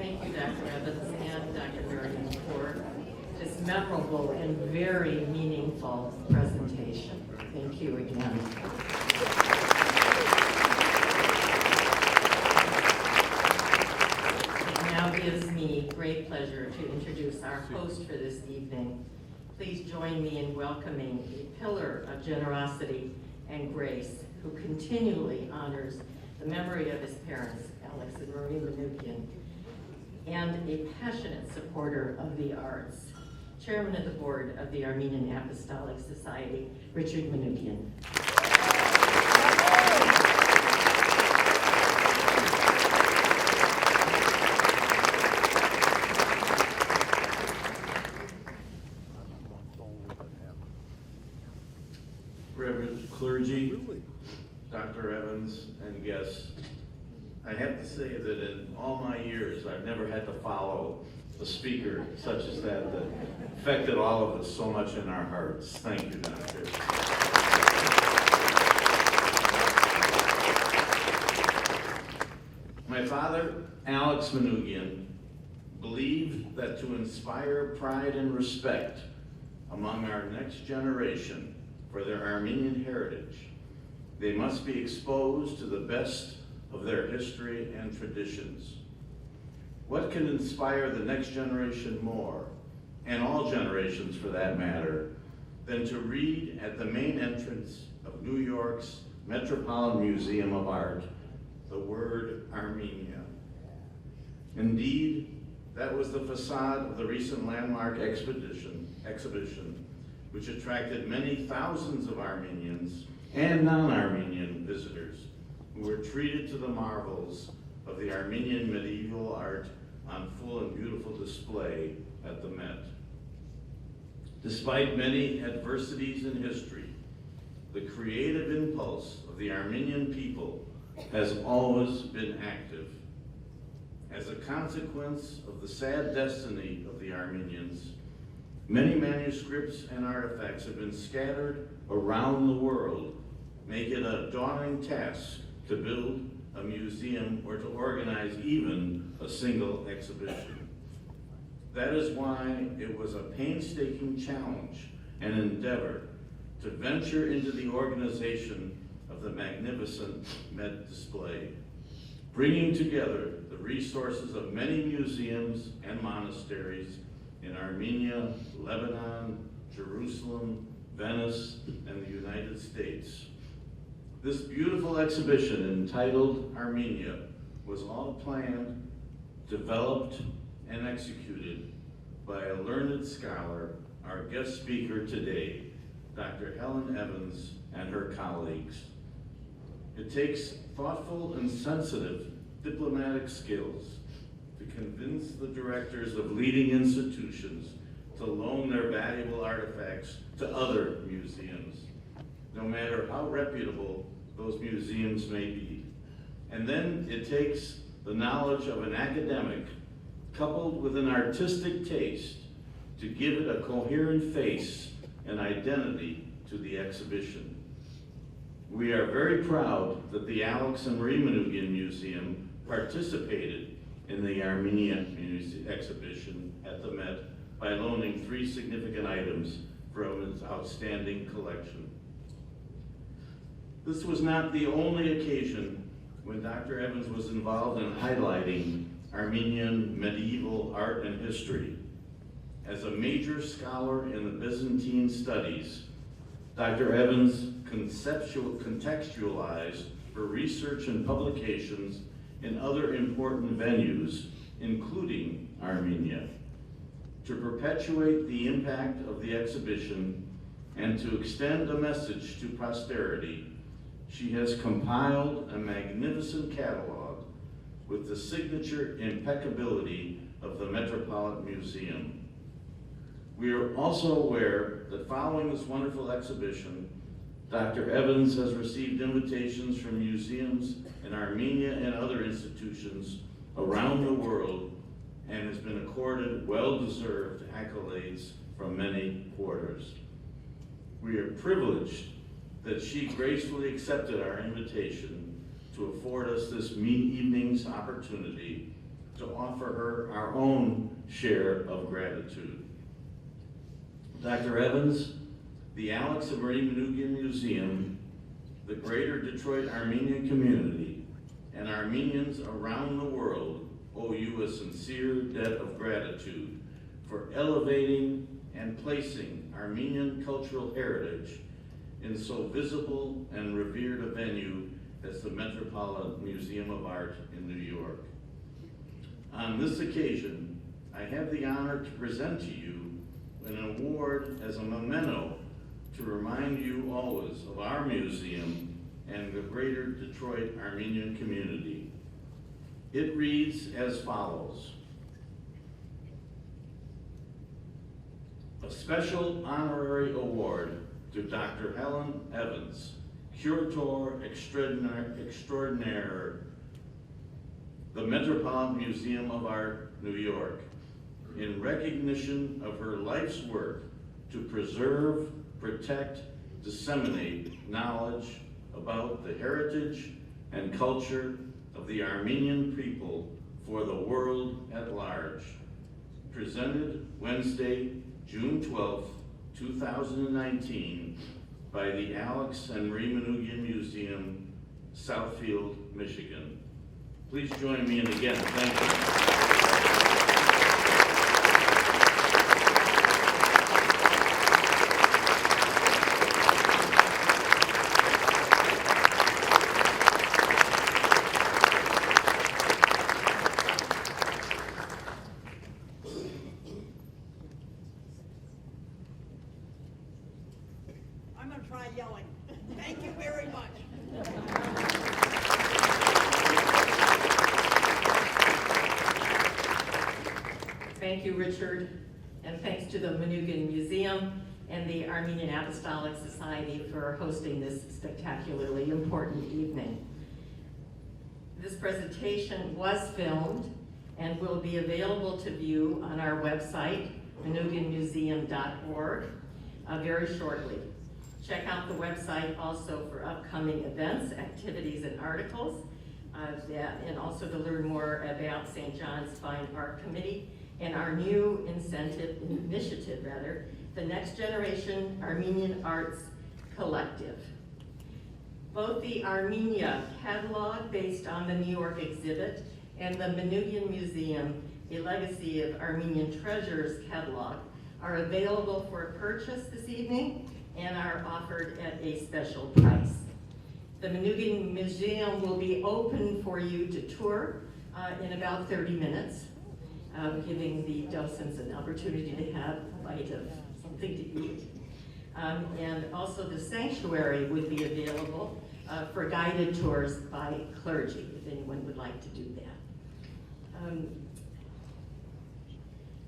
Thank you, Dr. Evans and Dr. Bergen, for this memorable and very meaningful presentation. Thank you again. It now gives me great pleasure to introduce our host for this evening. Please join me in welcoming a pillar of generosity and grace who continually honors the memory of his parents, Alex and Marie Manoogian, and a passionate supporter of the arts, Chairman of the Board of the Armenian Apostolic Society, Richard Manoogian. Reverend clergy, Dr. Evans, and guests, I have to say that in all my years, I've never had to follow a speaker such as that affected all of us so much in our hearts. Thank you, Doctor. My father, Alex Manoogian, believed that to inspire pride and respect among our next generation for their Armenian heritage, they must be exposed to the best of their history and traditions. What can inspire the next generation more, and all generations for that matter, than to read at the main entrance of New York's Metropolitan Museum of Art the word Armenia? Indeed, that was the facade of the recent landmark exhibition, which attracted many thousands of Armenians and non-Armenian visitors who were treated to the marvels of the Armenian medieval art on full and beautiful display at the Met. Despite many adversities in history, the creative impulse of the Armenian people has always been active. As a consequence of the sad destiny of the Armenians, many manuscripts and artifacts have been scattered around the world, making it a daunting task to build a museum or to organize even a single exhibition. That is why it was a painstaking challenge and endeavor to venture into the organization of the magnificent Met display, bringing together the resources of many museums and monasteries in Armenia, Lebanon, Jerusalem, Venice, and the United States. This beautiful exhibition entitled Armenia was all planned, developed, and executed by a learned scholar, our guest speaker today, Dr. Helen Evans and her colleagues. It takes thoughtful and sensitive diplomatic skills to convince the directors of leading institutions to loan their valuable artifacts to other museums, no matter how reputable those museums may be. And then it takes the knowledge of an academic coupled with an artistic taste to give it a coherent face and identity to the exhibition. We are very proud that the Alex and Marie Manoogian Museum participated in the Armenia exhibition at the Met by loaning 3 significant items from its outstanding collection. This was not the only occasion when Dr. Evans was involved in highlighting Armenian medieval art and history. As a major scholar in the Byzantine studies, Dr. Evans contextualized for research and publications in other important venues, including Armenia. To perpetuate the impact of the exhibition and to extend a message to posterity, she has compiled a magnificent catalog with the signature impeccability of the Metropolitan Museum. We are also aware that following this wonderful exhibition, Dr. Evans has received invitations from museums in Armenia and other institutions around the world and has been accorded well-deserved accolades from many quarters. We are privileged that she gracefully accepted our invitation to afford us this evening's opportunity to offer her our own share of gratitude. Dr. Evans, the Alex and Marie Manoogian Museum, the Greater Detroit Armenian community, and Armenians around the world owe you a sincere debt of gratitude for elevating and placing Armenian cultural heritage in so visible and revered a venue as the Metropolitan Museum of Art in New York. On this occasion, I have the honor to present to you an award as a memento to remind you always of our museum and the Greater Detroit Armenian community. It reads as follows. A special honorary award to Dr. Helen Evans, Curator Extraordinaire, the Metropolitan Museum of Art, New York, in recognition of her life's work to preserve, protect, disseminate knowledge about the heritage and culture of the Armenian people for the world at large. Presented Wednesday, June 12th, 2019, by the Alex and Marie Manoogian Museum, Southfield, Michigan. Please join me in again, thank you. I'm going to try yelling. Thank you very much. Thank you, Richard, and thanks to the Manoogian Museum and the Armenian Apostolic Society for hosting this spectacularly important evening. This presentation was filmed and will be available to view on our website, manoogianmuseum.org, very shortly. Check out the website also for upcoming events, activities, and articles, and also to learn more about St. John's Fine Art Committee and our new initiative, the Next Generation Armenian Arts Collective. Both the Armenia catalog, based on the New York exhibit, and the Manoogian Museum, A Legacy of Armenian Treasures catalog, are available for purchase this evening and are offered at a special price. The Manoogian Museum will be open for you to tour in about 30 minutes, giving the docents an opportunity to have a bite of something to eat. And also the sanctuary would be available for guided tours by clergy, if anyone would like to do that.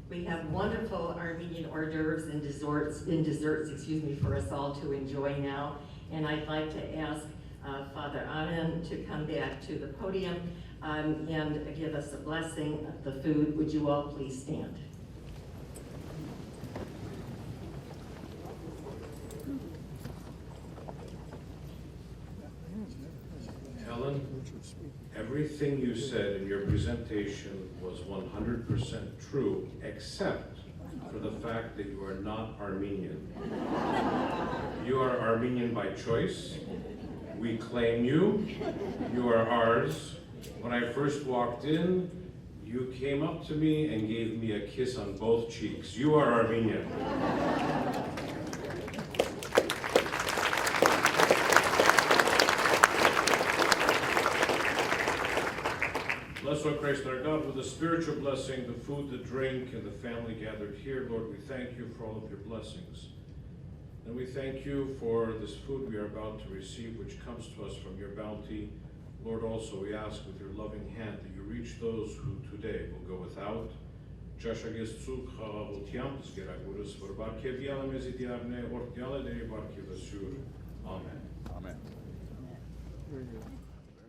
We have wonderful Armenian hors d'oeuvres and desserts, for us all to enjoy now. And I'd like to ask Father Anand to come back to the podium and give us a blessing of the food. Would you all please stand? Helen, everything you said in your presentation was 100% true, except for the fact that you are not Armenian. You are Armenian by choice. We claim you. You are ours. When I first walked in, you came up to me and gave me a kiss on both cheeks. You are Armenian. Bless, O Christ, our God, with a spiritual blessing, the food, the drink, and the family gathered here. Lord, we thank you for all of your blessings. And we thank you for this food we are about to receive, which comes to us from your bounty. Lord, also we ask with your loving hand that you reach those who today will go without. Amen. Amen.